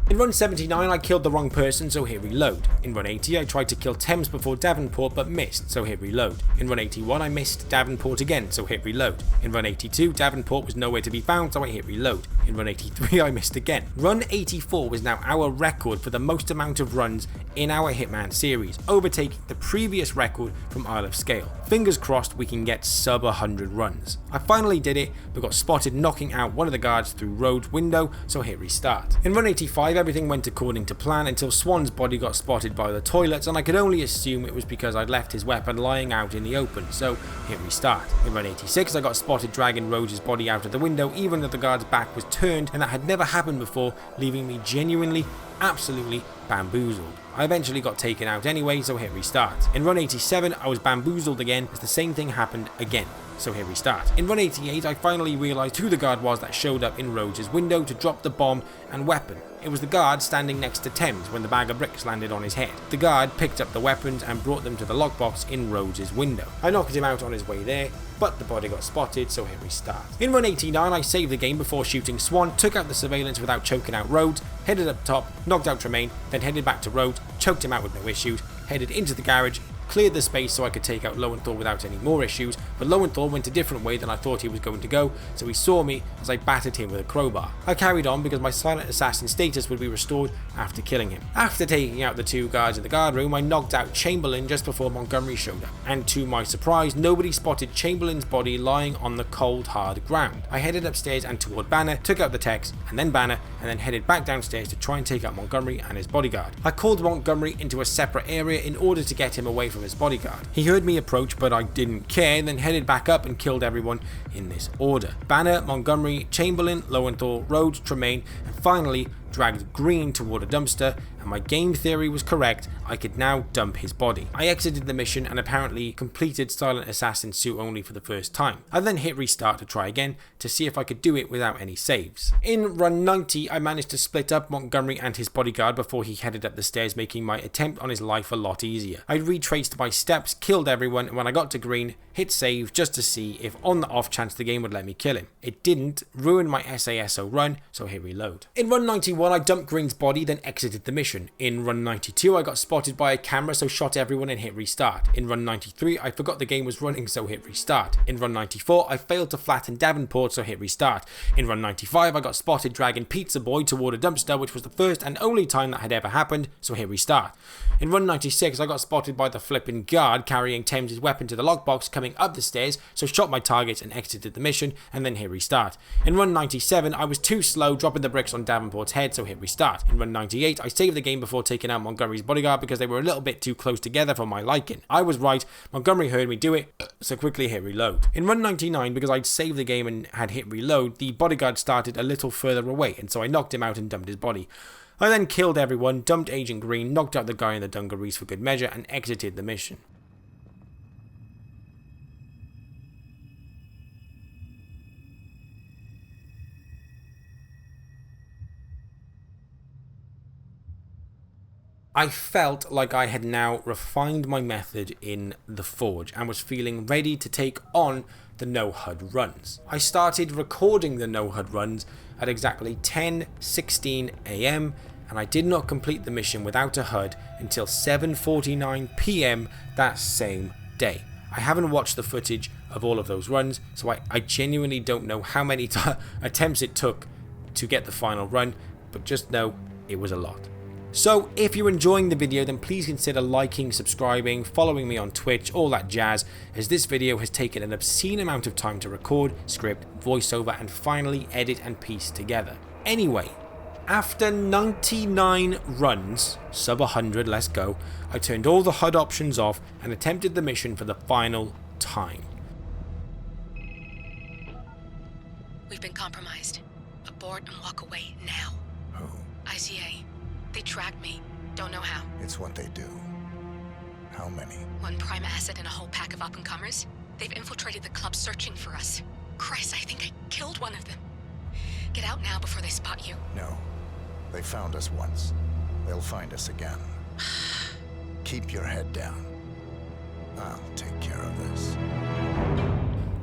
In run 79 I killed the wrong person, so hit reload. In run 80 I tried to kill Thames before Davenport but missed, so hit reload. In run 81 I missed Davenport again, so hit reload. In run 82 Davenport was nowhere to be found, so I hit reload. In run 83 I missed again. Run 84 was now our record for the most amount of runs in our Hitman series, overtaking the previous record from Isle of Scale. Fingers crossed we can get sub 100 runs. I finally did it, but got spotted knocking out one of the guards through Rhodes' window, so hit restart. In run 85 everything went according to plan until Swan's body got spotted by the toilets, and I could only assume it was because I'd left his weapon lying out in the open, so hit restart. In run 86 I got spotted dragging Rhodes' body out of the window, even though the guard's back was turned, and that had never happened before, leaving me genuinely, absolutely bamboozled. I eventually got taken out anyway, so hit restart. In run 87 I was bamboozled again, as the same thing happened again, so hit restart. In run 88 I finally realised who the guard was that showed up in Rhodes' window to drop the bomb and weapon. It was the guard standing next to Thames when the bag of bricks landed on his head. The guard picked up the weapons and brought them to the lockbox in Rhodes' window. I knocked him out on his way there, but the body got spotted, so hit restart. In run 89 I saved the game before shooting Swan, took out the surveillance without choking out Rhodes, headed up top, knocked out Tremaine, then headed back to Rhodes, choked him out with no issues, headed into the garage, cleared the space so I could take out Lowenthal without any more issues, but Lowenthal went a different way than I thought he was going to go, so he saw me as I battered him with a crowbar. I carried on because my silent assassin status would be restored after killing him. After taking out the 2 guards in the guard room, I knocked out Chamberlain just before Montgomery showed up, and to my surprise, nobody spotted Chamberlain's body lying on the cold hard ground. I headed upstairs and toward Banner, took out the techs, and then Banner, and then headed back downstairs to try and take out Montgomery and his bodyguard. I called Montgomery into a separate area in order to get him away from his bodyguard. He heard me approach, but I didn't care, then headed back up and killed everyone in this order: Banner, Montgomery, Chamberlain, Lowenthal, Rhodes, Tremaine, and finally dragged Green toward a dumpster, and my game theory was correct. I could now dump his body. I exited the mission and apparently completed Silent Assassin suit only for the first time. I then hit restart to try again to see if I could do it without any saves. In run 90, I managed to split up Montgomery and his bodyguard before he headed up the stairs, making my attempt on his life a lot easier. I retraced my steps, killed everyone, and when I got to Green, hit save just to see if on the off chance the game would let me kill him. It didn't, ruined my SASO run, so hit reload. In run 91, I dumped Green's body, then exited the mission. In run 92, I got spotted by a camera, so shot everyone and hit restart. In run 93, I forgot the game was running, so hit restart. In run 94, I failed to flatten Davenport, so hit restart. In run 95, I got spotted dragging Pizza Boy toward a dumpster, which was the first and only time that had ever happened, so hit restart. In run 96, I got spotted by the flipping guard carrying Thames' weapon to the lockbox coming up the stairs, so shot my target and exited the mission, and then hit restart. In run 97, I was too slow dropping the bricks on Davenport's head, so hit restart. In run 98, I saved the game before taking out Montgomery's bodyguard because they were a little bit too close together for my liking. I was right, Montgomery heard me do it, so quickly hit reload. In run 99, because I'd saved the game and had hit reload, the bodyguard started a little further away, and so I knocked him out and dumped his body. I then killed everyone, dumped Agent Green, knocked out the guy in the dungarees for good measure, and exited the mission. I felt like I had now refined my method in the Forge and was feeling ready to take on the no HUD runs. I started recording the no HUD runs at exactly 10:16 AM, and I did not complete the mission without a HUD until 7:49 PM that same day. I haven't watched the footage of all of those runs, so I genuinely don't know how many attempts it took to get the final run, but just know it was a lot. So if you're enjoying the video, then please consider liking, subscribing, following me on Twitch, all that jazz, as this video has taken an obscene amount of time to record, script, voiceover, and finally edit and piece together. Anyway, after 99 runs, sub 100, let's go, I turned all the HUD options off and attempted the mission for the final time. We've been compromised. Abort and walk away now. Who? ICA. They tracked me. Don't know how. It's what they do. How many? One prime asset and a whole pack of up-and-comers. They've infiltrated the club searching for us. Christ, I think I killed one of them. Get out now before they spot you. No. They found us once. They'll find us again. Keep your head down. I'll take care of this.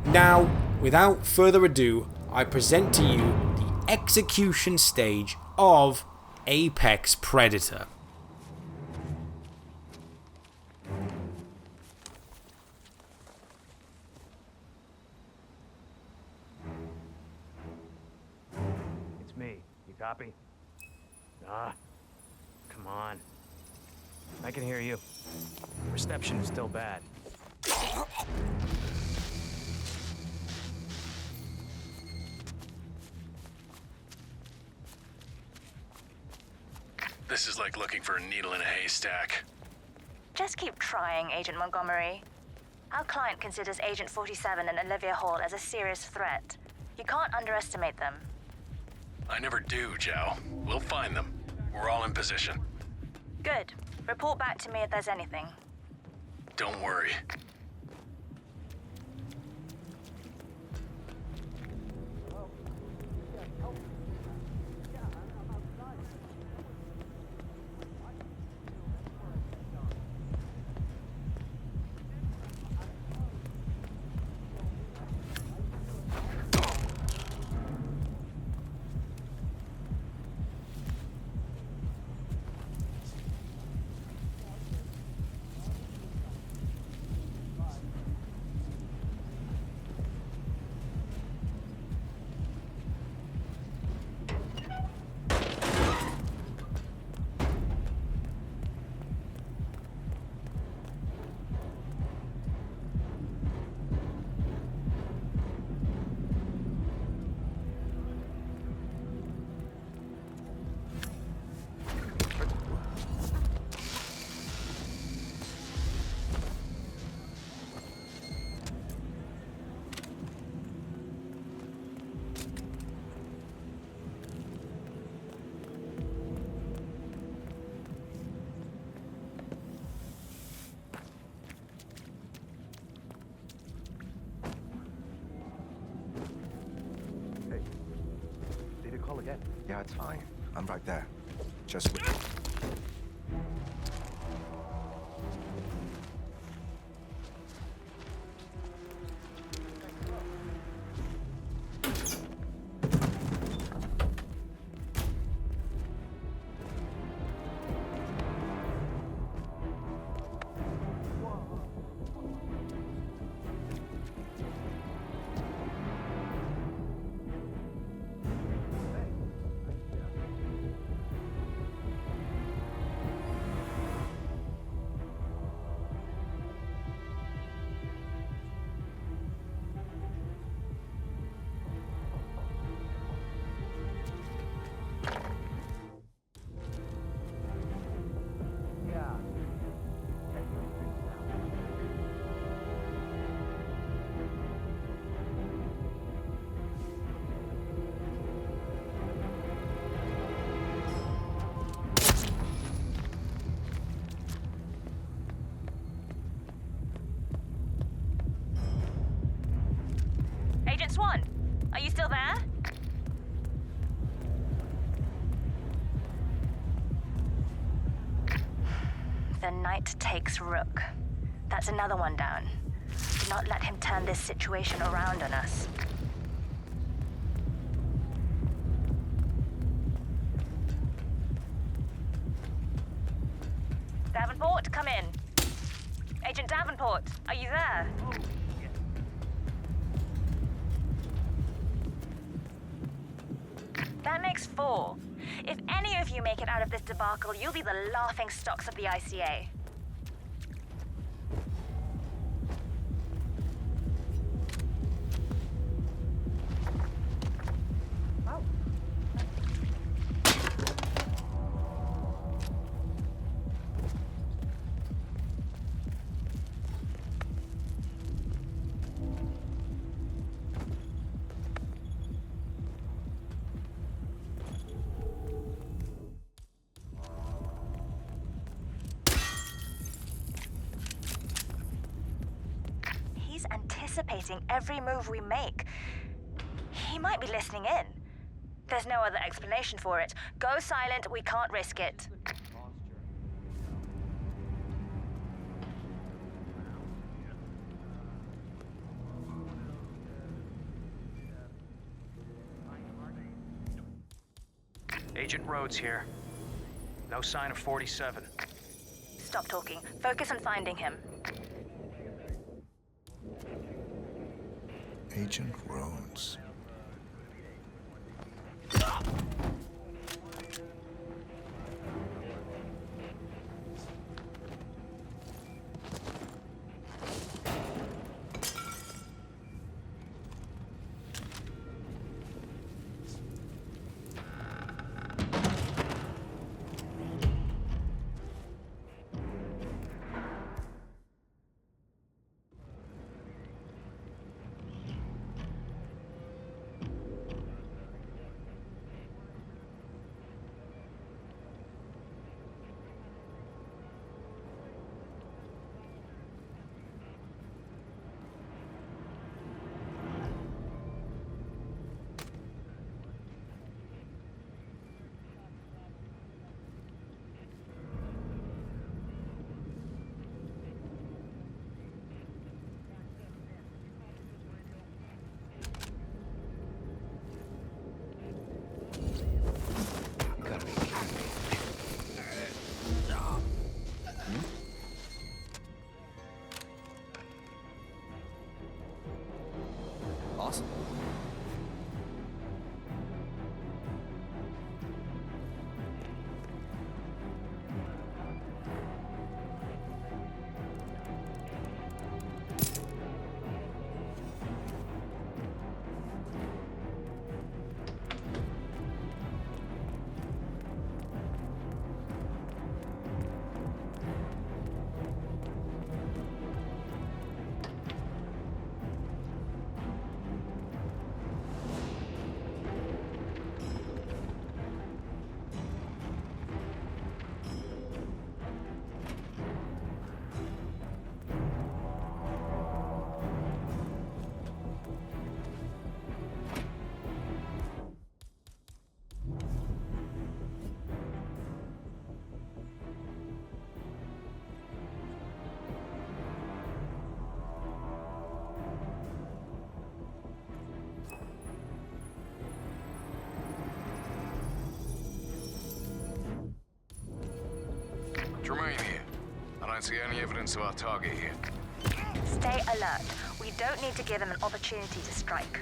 Now, without further ado, I present to you the execution stage of Apex Predator. It's me. You copy? Come on. I can hear you. Reception is still bad. This is like looking for a needle in a haystack. Just keep trying, Agent Montgomery. Our client considers Agent 47 and Olivia Hall as a serious threat. You can't underestimate them. I never do, Joe. We'll find them. We're all in position. Good. Report back to me if there's anything. Don't worry. call again. Yeah, it's fine. I'm right there. Just wait. Agent Swan, are you still there? The knight takes rook. That's another one down. Do not let him turn this situation around on us. Davenport, come in. Agent Davenport, are you there? That makes 4. If any of you make it out of this debacle, you'll be the laughing stocks of the ICA. He's anticipating every move we make. He might be listening in. There's no other explanation for it. Go silent, we can't risk it. Agent Rhodes here. No sign of 47. Stop talking. Focus on finding him. Agent Rhodes. Awesome. Can't see any evidence of our target here. Stay alert. We don't need to give them an opportunity to strike.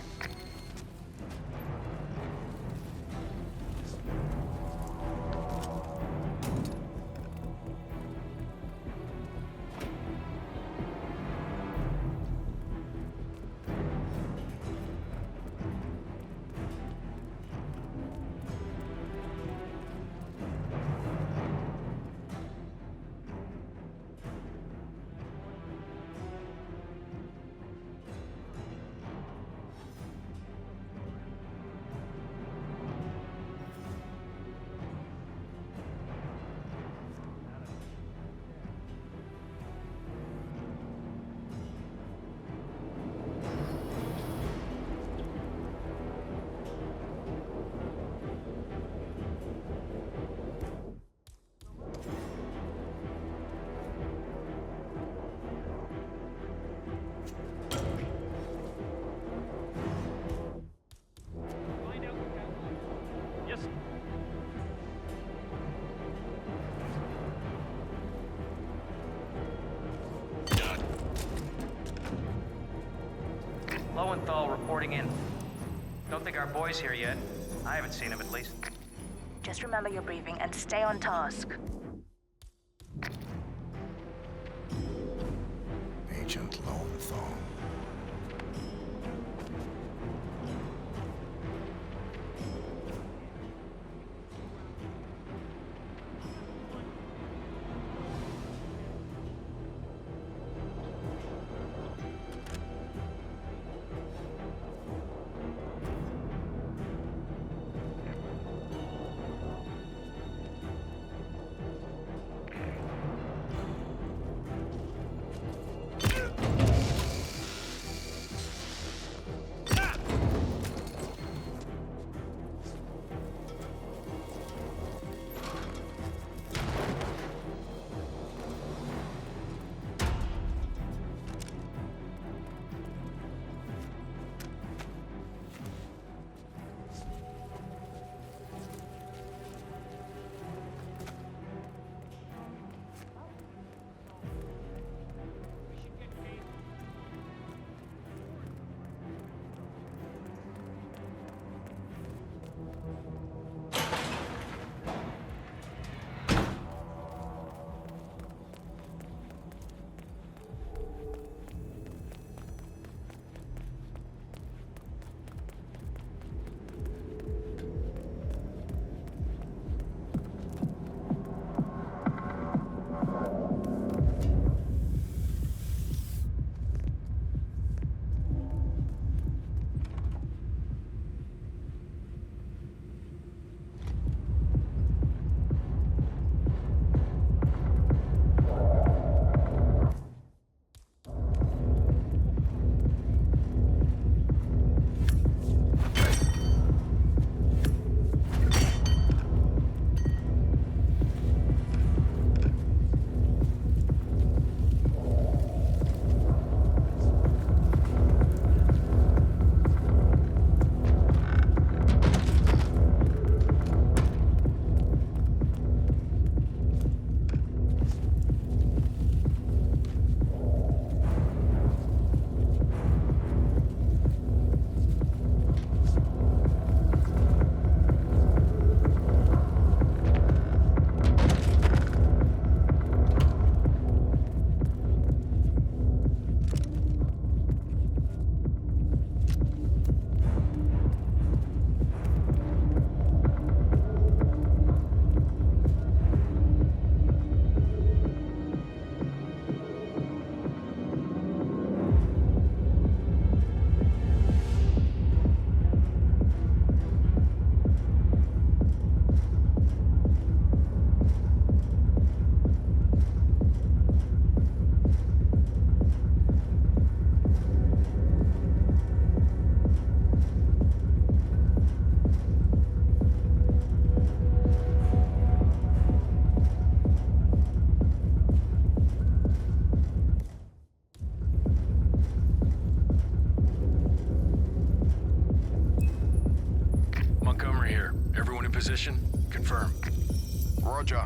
Lowenthal reporting in. Don't think our boy's here yet. I haven't seen him at least. Just remember your briefing and stay on task. Agent Lowenthal. Position? Confirm. Roger.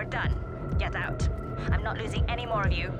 We're done. Get out. I'm not losing any more of you.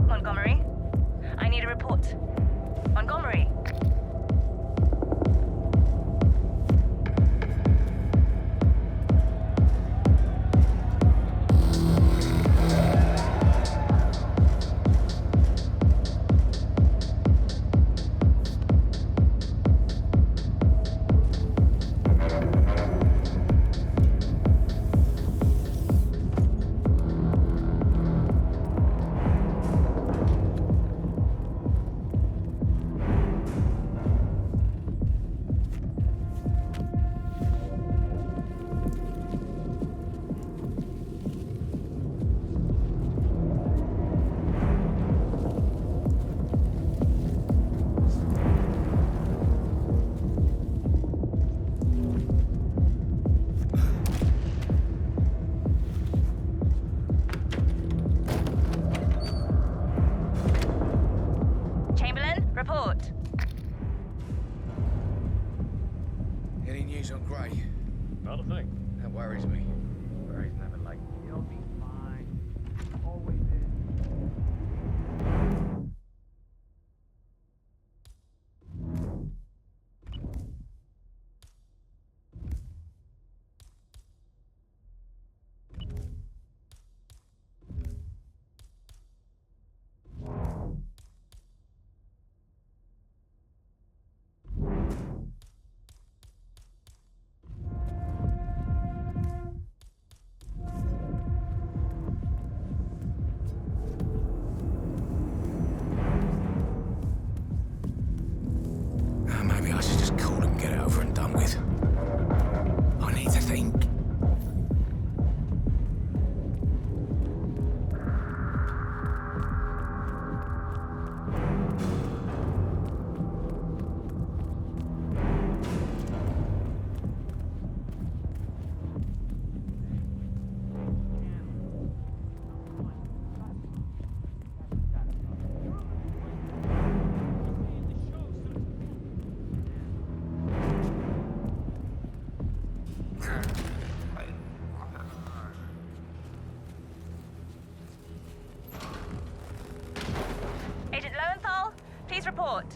Montgomery? I need a report. Montgomery? Chamberlain, report. Any news on Gray? Not a thing. That worries me. Gray's never like, you'll be fine. Always is. Maybe I should just call him, get it over and done with. I need to think. Agent Lowenthal, please report.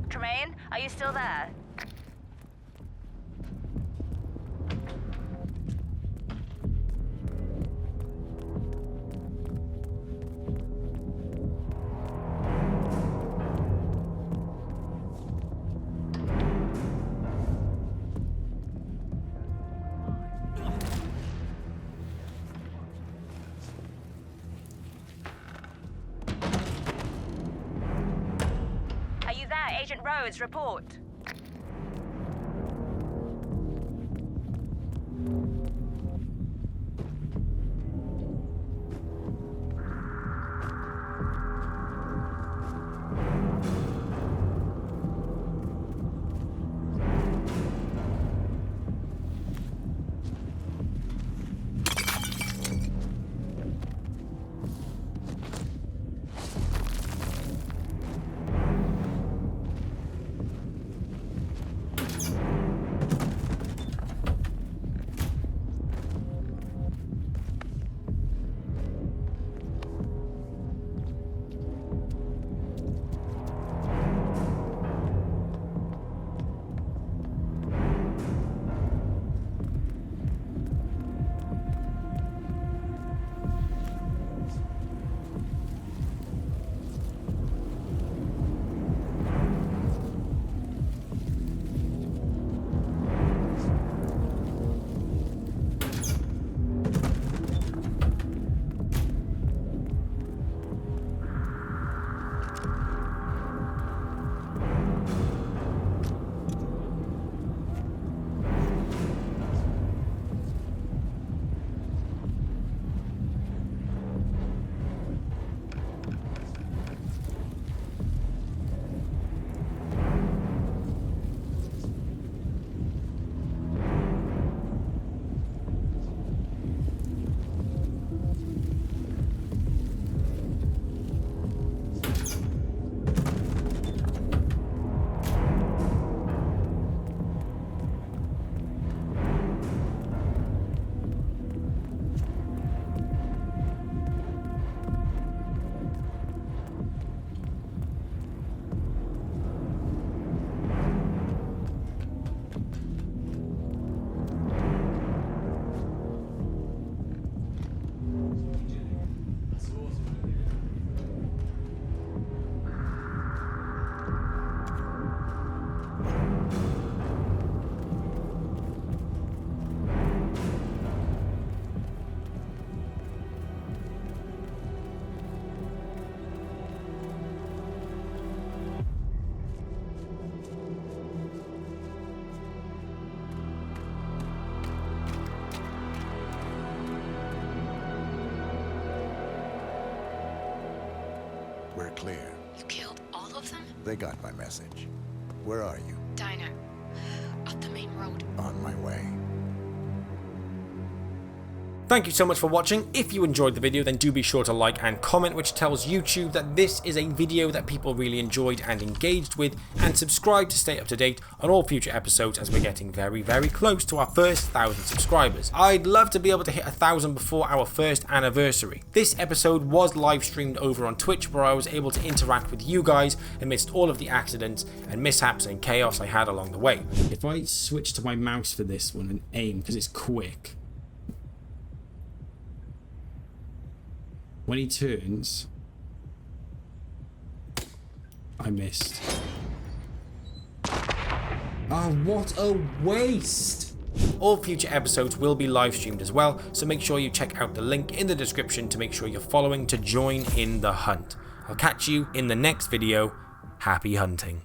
Tremaine, are you still there? Are you there, Agent Rhodes? Report. clear. You killed all of them? They got my message. Where are you? Diner. Up the main road. On my way. Thank you so much for watching. If you enjoyed the video, then do be sure to like and comment, which tells YouTube that this is a video that people really enjoyed and engaged with, and subscribe to stay up to date on all future episodes, as we're getting very, very close to our first 1,000 subscribers. I'd love to be able to hit 1,000 before our first anniversary. This episode was live streamed over on Twitch, where I was able to interact with you guys amidst all of the accidents and mishaps and chaos I had along the way. If I switch to my mouse for this one and aim, because it's quick. When he turns, I missed. Oh, what a waste! All future episodes will be live streamed as well, so make sure you check out the link in the description to make sure you're following to join in the hunt. I'll catch you in the next video. Happy hunting.